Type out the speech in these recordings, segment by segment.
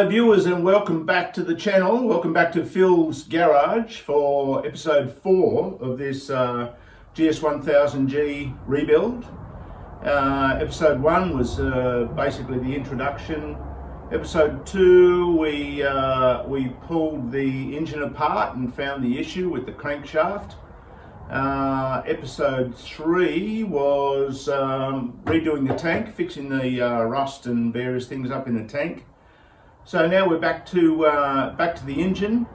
viewers, and welcome back to the channel. Welcome back to Phil's Garage for episode 4 of this GS1000G rebuild. Episode 1 was basically the introduction. Episode 2 we pulled the engine apart and found the issue with the crankshaft. Episode 3 was redoing the tank, fixing the rust and various things up in the tank. So now we're back to the engine.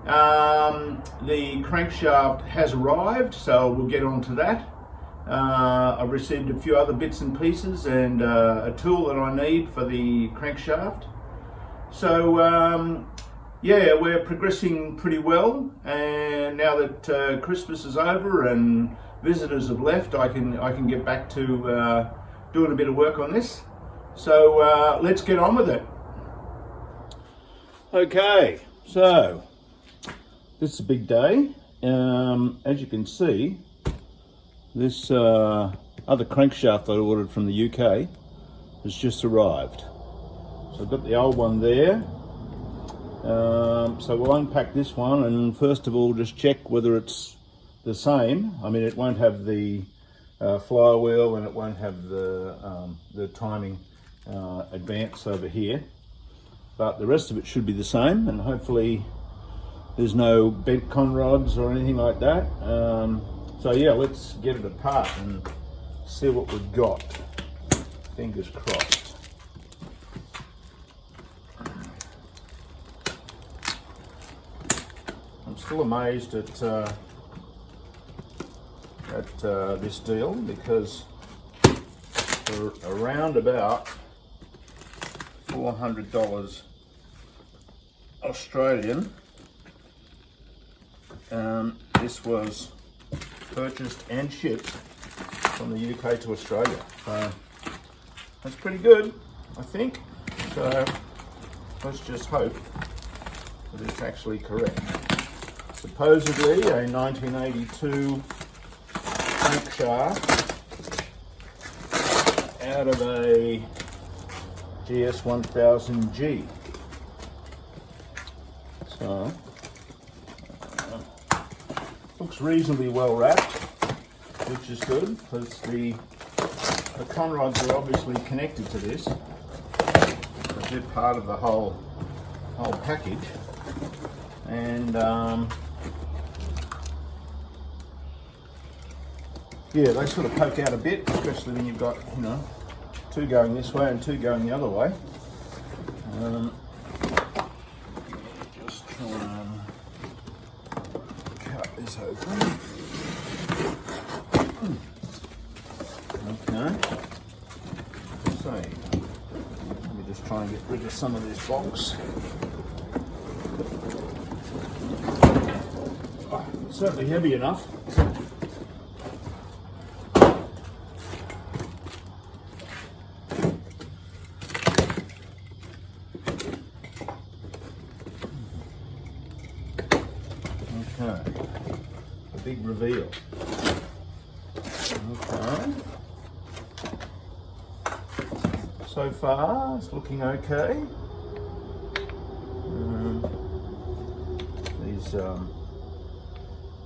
The crankshaft has arrived, so we'll get on to that. I've received a few other bits and pieces and a tool that I need for the crankshaft. So yeah, we're progressing pretty well, and now that Christmas is over and visitors have left, I can get back to doing a bit of work on this. So let's get on with it. Okay, so this is a big day. As you can see, this other crankshaft I ordered from the UK has just arrived. So I've got the old one there. So we'll unpack this one and first of all just check whether it's the same. I mean, it won't have the flywheel and it won't have the timing advance over here, but the rest of it should be the same, and hopefully there's no bent con rods or anything like that. So yeah, let's get it apart and see what we've got. Fingers crossed. I'm still amazed at this deal, because for around about $400 Australian, this was purchased and shipped from the UK to Australia. So that's pretty good, I think. So let's just hope that it's actually correct. Supposedly a 1982 crankshaft out of a GS1000G. So looks reasonably well wrapped, which is good, because the con rods are obviously connected to this. They're part of the whole package, and yeah, they sort of poke out a bit, especially when you've got, you know, two going this way and two going the other way. Just try and cut this open. Okay. So let me just try and get rid of some of this box. Oh, it's certainly heavy enough. Okay, a big reveal. Okay, so far it's looking okay.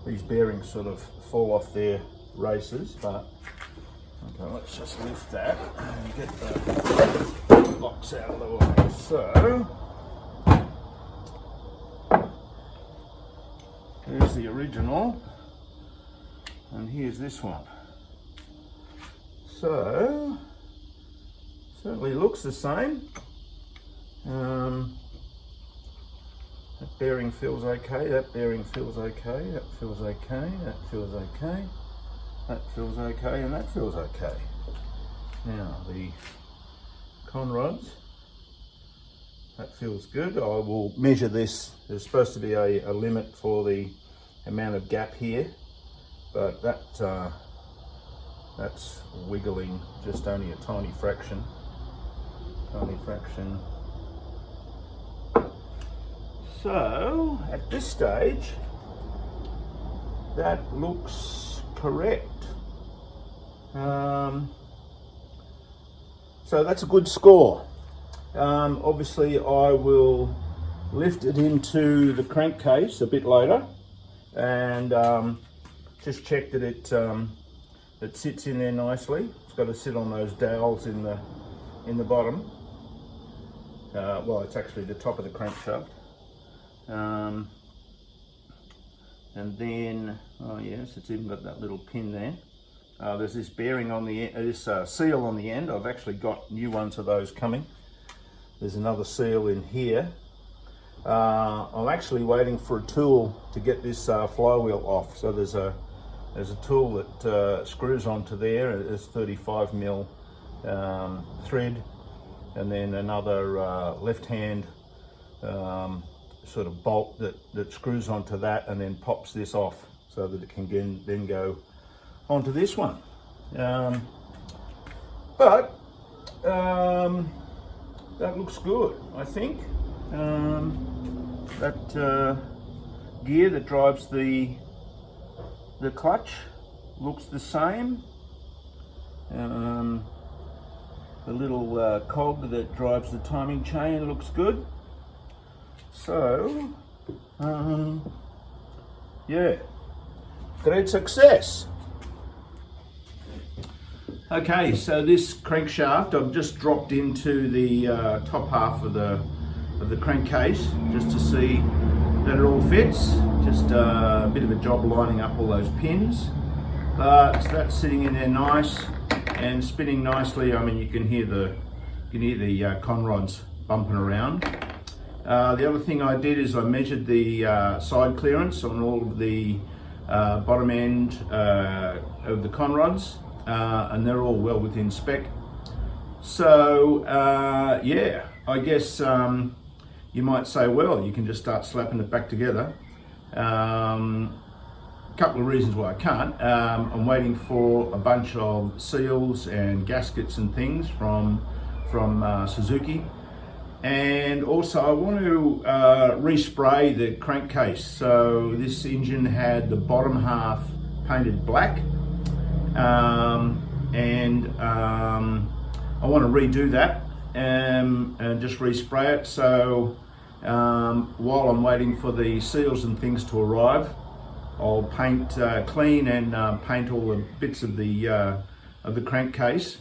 These bearings sort of fall off their races, but okay, let's just lift that and get the box out of the way. So here's the original, and here's this one. So certainly looks the same. That bearing feels okay, that bearing feels okay, that feels okay, that feels okay, that feels okay, and that feels okay. Now the con rods, that feels good. I will measure this. There's supposed to be a limit for the amount of gap here, but that's wiggling just only a tiny fraction. So at this stage, that looks correct. So that's a good score. Obviously I will lift it into the crankcase a bit later and just check that it sits in there nicely. It's got to sit on those dowels in the bottom. Well, it's actually the top of the crankshaft. And then, oh yes, it's even got that little pin there. There's this bearing on the end, this seal on the end. I've actually got new ones of those coming. There's another seal in here. I'm actually waiting for a tool to get this flywheel off. So there's a tool that screws onto there. It's 35mm thread, and then another left-hand sort of bolt that screws onto that and then pops this off so that it can then go onto this one. But that looks good, I think. That gear that drives the clutch looks the same. The little cog that drives the timing chain looks good. So, yeah, great success. Okay, so this crankshaft I've just dropped into the top half of the crankcase just to see that it all fits. Just a bit of a job lining up all those pins, but that's sitting in there nice and spinning nicely. I mean, you can hear the conrods bumping around. The other thing I did is I measured the side clearance on all of the bottom end of the conrods, and they're all well within spec. So yeah, I guess you might say, well, you can just start slapping it back together. Couple of reasons why I can't. I'm waiting for a bunch of seals and gaskets and things from Suzuki. And also I want to respray the crankcase. So this engine had the bottom half painted black, and I want to redo that and just respray it. So while I'm waiting for the seals and things to arrive, I'll paint clean and paint all the bits of the crankcase.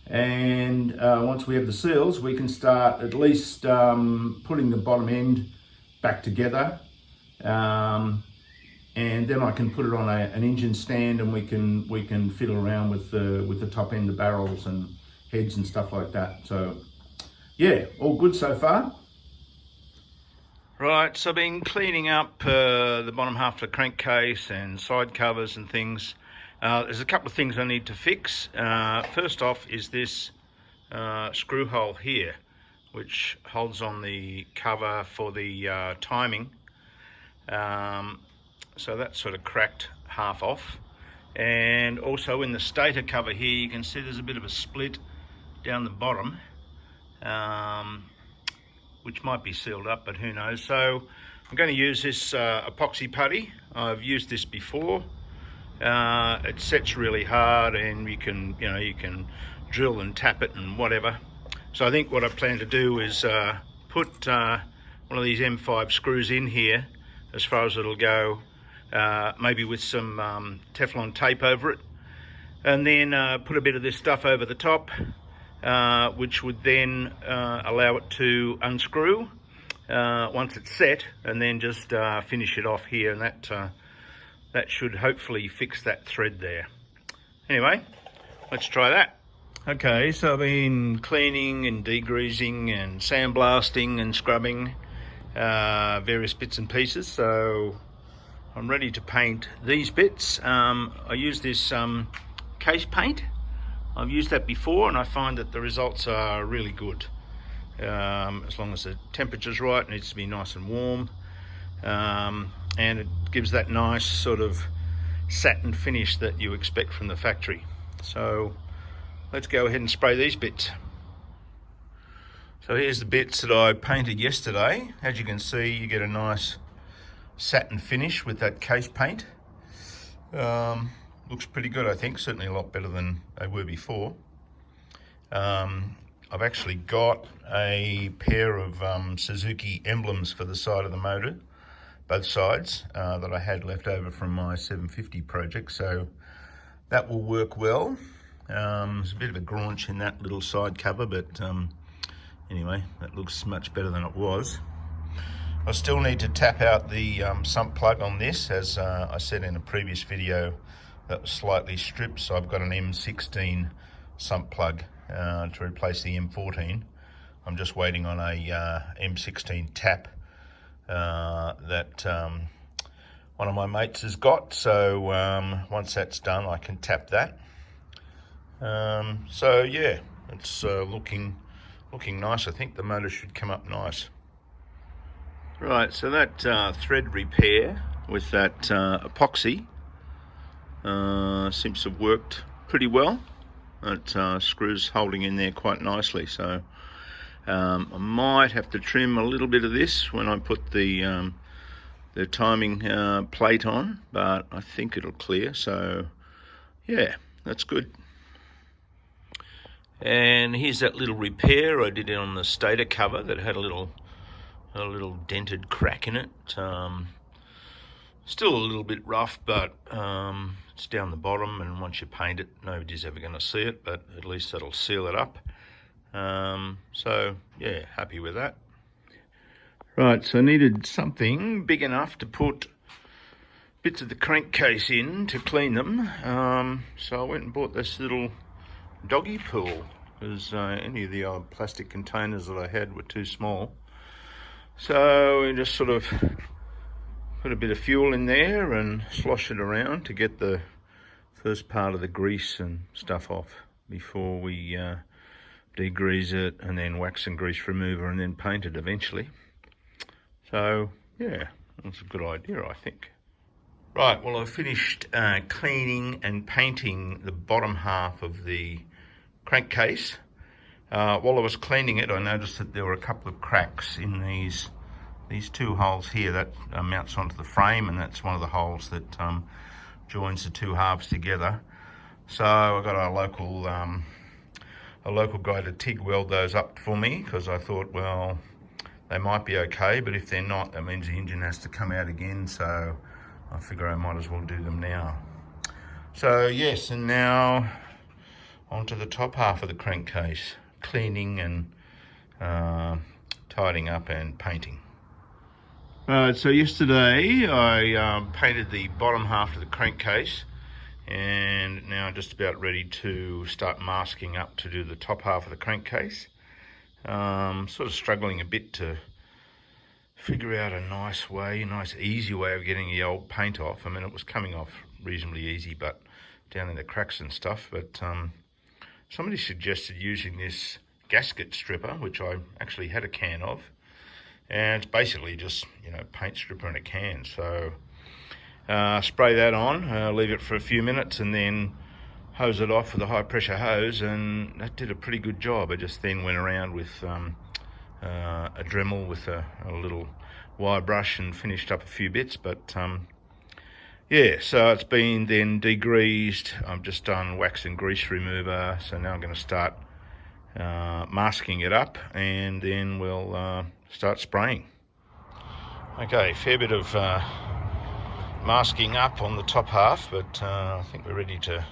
And once we have the seals, we can start at least putting the bottom end back together, and then I can put it on an engine stand, and we can fiddle around with the top end, the barrels and heads and stuff like that. So yeah, all good so far. Right, so I've been cleaning up the bottom half of the crankcase and side covers and things. There's a couple of things I need to fix. First off is this screw hole here, which holds on the cover for the timing. So that's sort of cracked half off. And also in the stator cover here, you can see there's a bit of a split down the bottom, which might be sealed up, but who knows. So I'm going to use this epoxy putty. I've used this before. It sets really hard, and you can drill and tap it and whatever. So I think what I plan to do is put one of these M5 screws in here as far as it'll go, maybe with some Teflon tape over it, and then put a bit of this stuff over the top, which would then allow it to unscrew once it's set, and then just finish it off here, and that should hopefully fix that thread there. Anyway, let's try that. Okay, so I've been cleaning and degreasing and sandblasting and scrubbing various bits and pieces, so I'm ready to paint these bits. I use this case paint. I've used that before, and I find that the results are really good. As long as the temperature's right, it needs to be nice and warm. And it gives that nice sort of satin finish that you expect from the factory. So let's go ahead and spray these bits. So here's the bits that I painted yesterday. As you can see, you get a nice satin finish with that case paint. Looks pretty good, I think. Certainly a lot better than they were before. I I've actually got a pair of Suzuki emblems for the side of the motor, both sides, that I had left over from my 750 project, so that will work well. There's a bit of a graunch in that little side cover, but anyway, that looks much better than it was. I still need to tap out the sump plug on this, as I said in a previous video, that was slightly stripped, so I've got an M16 sump plug to replace the M14. I'm just waiting on a M16 tap that one of my mates has got, so once that's done I can tap that. So yeah, it's looking nice. I think the motor should come up nice. Right, so that thread repair with that epoxy seems to have worked pretty well. That screw's holding in there quite nicely, so I might have to trim a little bit of this when I put the timing plate on, but I think it'll clear, so yeah, that's good. And here's that little repair I did on the stator cover that had a little dented crack in it. Still a little bit rough, but it's down the bottom, and once you paint it, nobody's ever going to see it, but at least that'll seal it up. So yeah, happy with that. Right, so I needed something big enough to put bits of the crankcase in to clean them. So I went and bought this little doggy pool, because any of the old plastic containers that I had were too small. So we just sort of put a bit of fuel in there and slosh it around to get the first part of the grease and stuff off before we degrease it, and then wax and grease remover, and then paint it eventually. So yeah, that's a good idea, I think. Right, well, I've finished cleaning and painting the bottom half of the crankcase. While I was cleaning it, I noticed that there were a couple of cracks in these two holes here that mounts onto the frame, and that's one of the holes that joins the two halves together. So I got a local guy to TIG weld those up for me, because I thought, well, they might be okay, but if they're not, that means the engine has to come out again, so I figure I might as well do them now. So yes, and now onto the top half of the crankcase, cleaning and tidying up and painting. So yesterday I painted the bottom half of the crankcase, and now I'm just about ready to start masking up to do the top half of the crankcase. Sort of struggling a bit to figure out a nice easy way of getting the old paint off. I mean, it was coming off reasonably easy, but down in the cracks and stuff. But somebody suggested using this gasket stripper, which I actually had a can of, and it's basically just, you know, paint stripper in a can. So spray that on, leave it for a few minutes, and then hose it off with a high pressure hose, and that did a pretty good job. I just then went around with a Dremel with a little wire brush and finished up a few bits. But yeah, so it's been then degreased. I've just done wax and grease remover, so now I'm going to start masking it up, and then we'll start spraying. Okay, fair bit of masking up on the top half, but I think we're ready to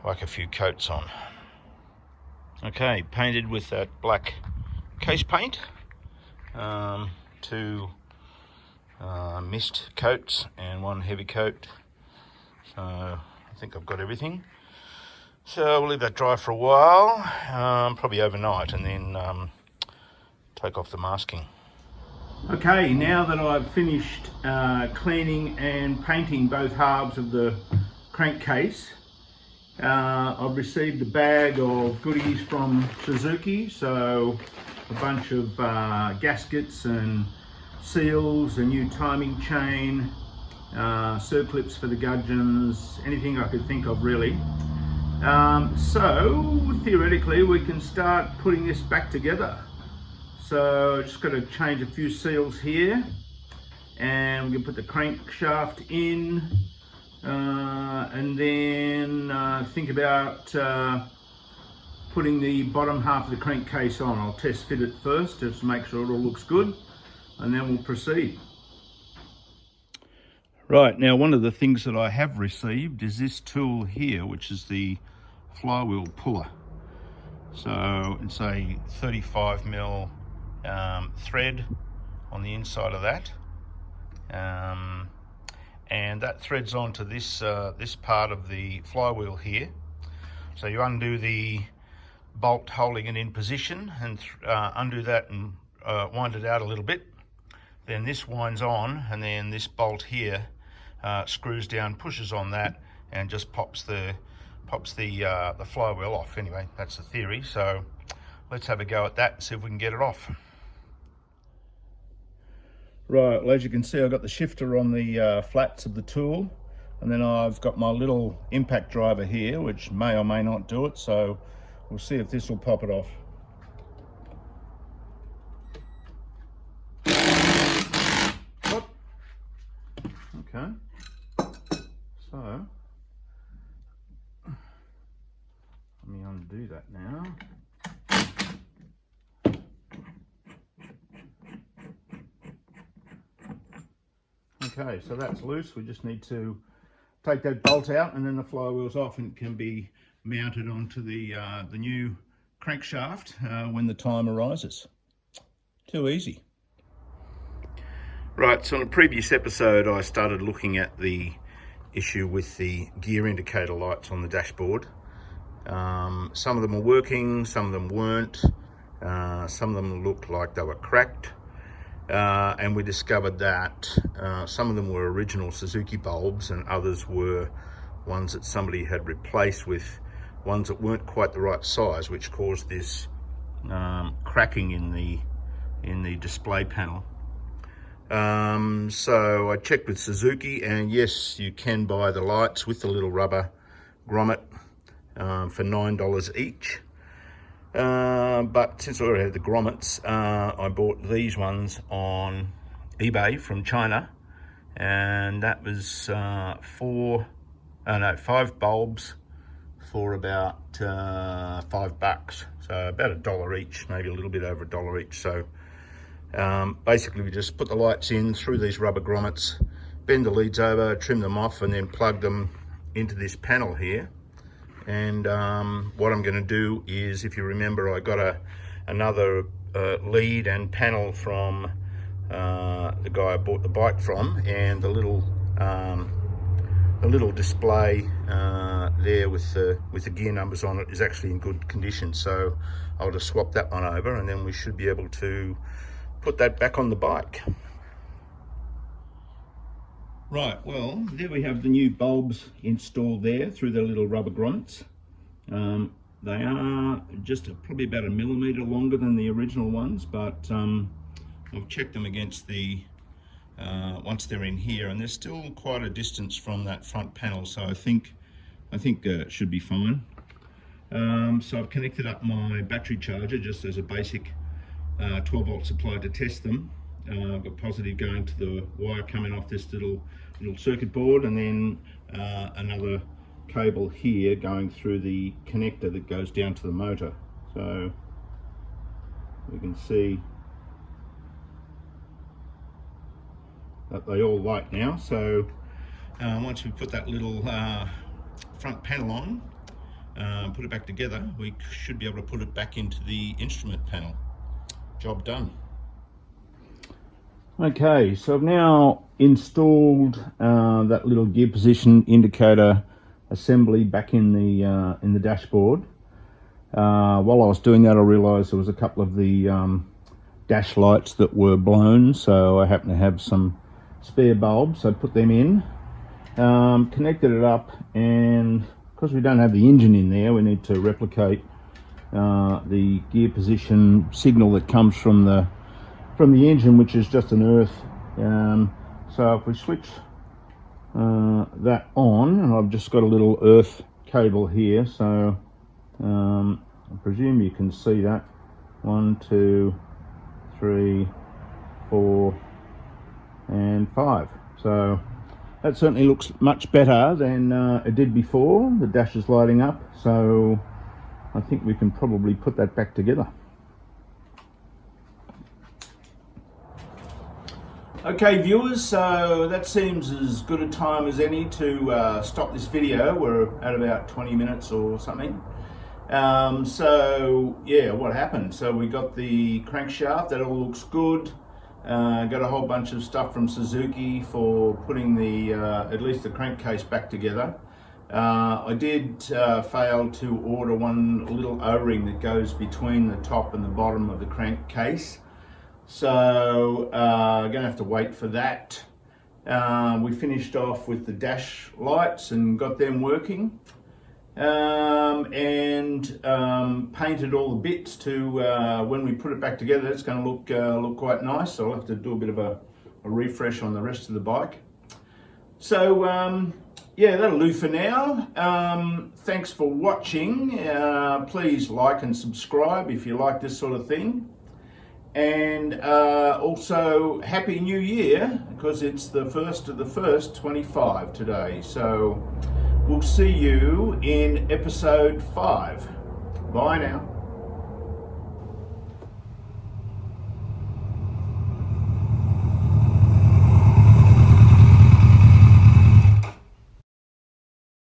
whack a few coats on. Okay, painted with that black case paint, 2 mist coats and 1 heavy coat. So I think I've got everything. So we'll leave that dry for a while, probably overnight, and then take off the masking. Okay, now that I've finished cleaning and painting both halves of the crankcase, I've received a bag of goodies from Suzuki, so a bunch of gaskets and seals, a new timing chain, circlips for the gudgeons, anything I could think of really. So theoretically we can start putting this back together. So just got to change a few seals here, and we can put the crankshaft in, and then think about putting the bottom half of the crankcase on. I'll test fit it first just to make sure it all looks good, and then we'll proceed. Right, now one of the things that I have received is this tool here, which is the flywheel puller. So it's a 35mm thread on the inside of that, and that threads onto this this part of the flywheel here. So you undo the bolt holding it in position and undo that and wind it out a little bit. Then this winds on, and then this bolt here screws down, pushes on that, and just pops the flywheel off. Anyway, that's the theory. So let's have a go at that and see if we can get it off. Right, well, as you can see, I've got the shifter on the flats of the tool, and then I've got my little impact driver here, which may or may not do it, so we'll see if this will pop it off. Whoop. Okay, so let me undo that now. Okay, so that's loose. We just need to take that bolt out, and then the flywheel's off, and it can be mounted onto the new crankshaft when the time arises. Too easy. Right, so in a previous episode I started looking at the issue with the gear indicator lights on the dashboard. Some of them were working, some of them weren't, some of them looked like they were cracked. And we discovered that some of them were original Suzuki bulbs, and others were ones that somebody had replaced with ones that weren't quite the right size, which caused this cracking in the display panel. So I checked with Suzuki, and yes, you can buy the lights with the little rubber grommet for $9 each. But since I already had the grommets, I bought these ones on eBay from China, and that was 5 bulbs for about $5, so about $1 each, maybe a little bit over $1 each. So basically we just put the lights in through these rubber grommets, bend the leads over, trim them off, and then plug them into this panel here. And what I'm going to do is, if you remember, I got another lead and panel from the guy I bought the bike from, and the little display there with the gear numbers on it is actually in good condition. So I'll just swap that one over, and then we should be able to put that back on the bike. Right, well, there we have the new bulbs installed there through the little rubber grommets. They are just probably about 1 millimeter longer than the original ones, but I've checked them against the once they're in here, and they're still quite a distance from that front panel, so I think it should be fine. So I've connected up my battery charger just as a basic 12-volt supply to test them. I've got positive going to the wire coming off this little circuit board, and then another cable here going through the connector that goes down to the motor. So we can see that they all light now. So once we put that little front panel on, put it back together, we should be able to put it back into the instrument panel. Job done. Okay, so I've now installed that little gear position indicator assembly back in the dashboard. While I was doing that, I realised there was a couple of the dash lights that were blown, so I happen to have some spare bulbs, so I put them in, connected it up, and because we don't have the engine in there, we need to replicate the gear position signal that comes from the engine, which is just an earth. So if we switch that on, and I've just got a little earth cable here, so I presume you can see that. 1, 2, 3, 4 and 5. So that certainly looks much better than it did before. The dash is lighting up, so I think we can probably put that back together. Okay viewers, so that seems as good a time as any to stop this video. We're at about 20 minutes or something. So yeah, what happened? So we got the crankshaft, that all looks good. Got a whole bunch of stuff from Suzuki for putting the at least the crankcase back together. I did fail to order one little O-ring that goes between the top and the bottom of the crankcase. So gonna have to wait for that. We finished off with the dash lights and got them working, and painted all the bits to when we put it back together, it's going to look quite nice. So I'll have to do a bit of a refresh on the rest of the bike. So yeah, that'll do for now. Thanks for watching. Please like and subscribe if you like this sort of thing. And also Happy New Year, because it's the 1st of the 1st 25 today. So we'll see you in episode 5. Bye now.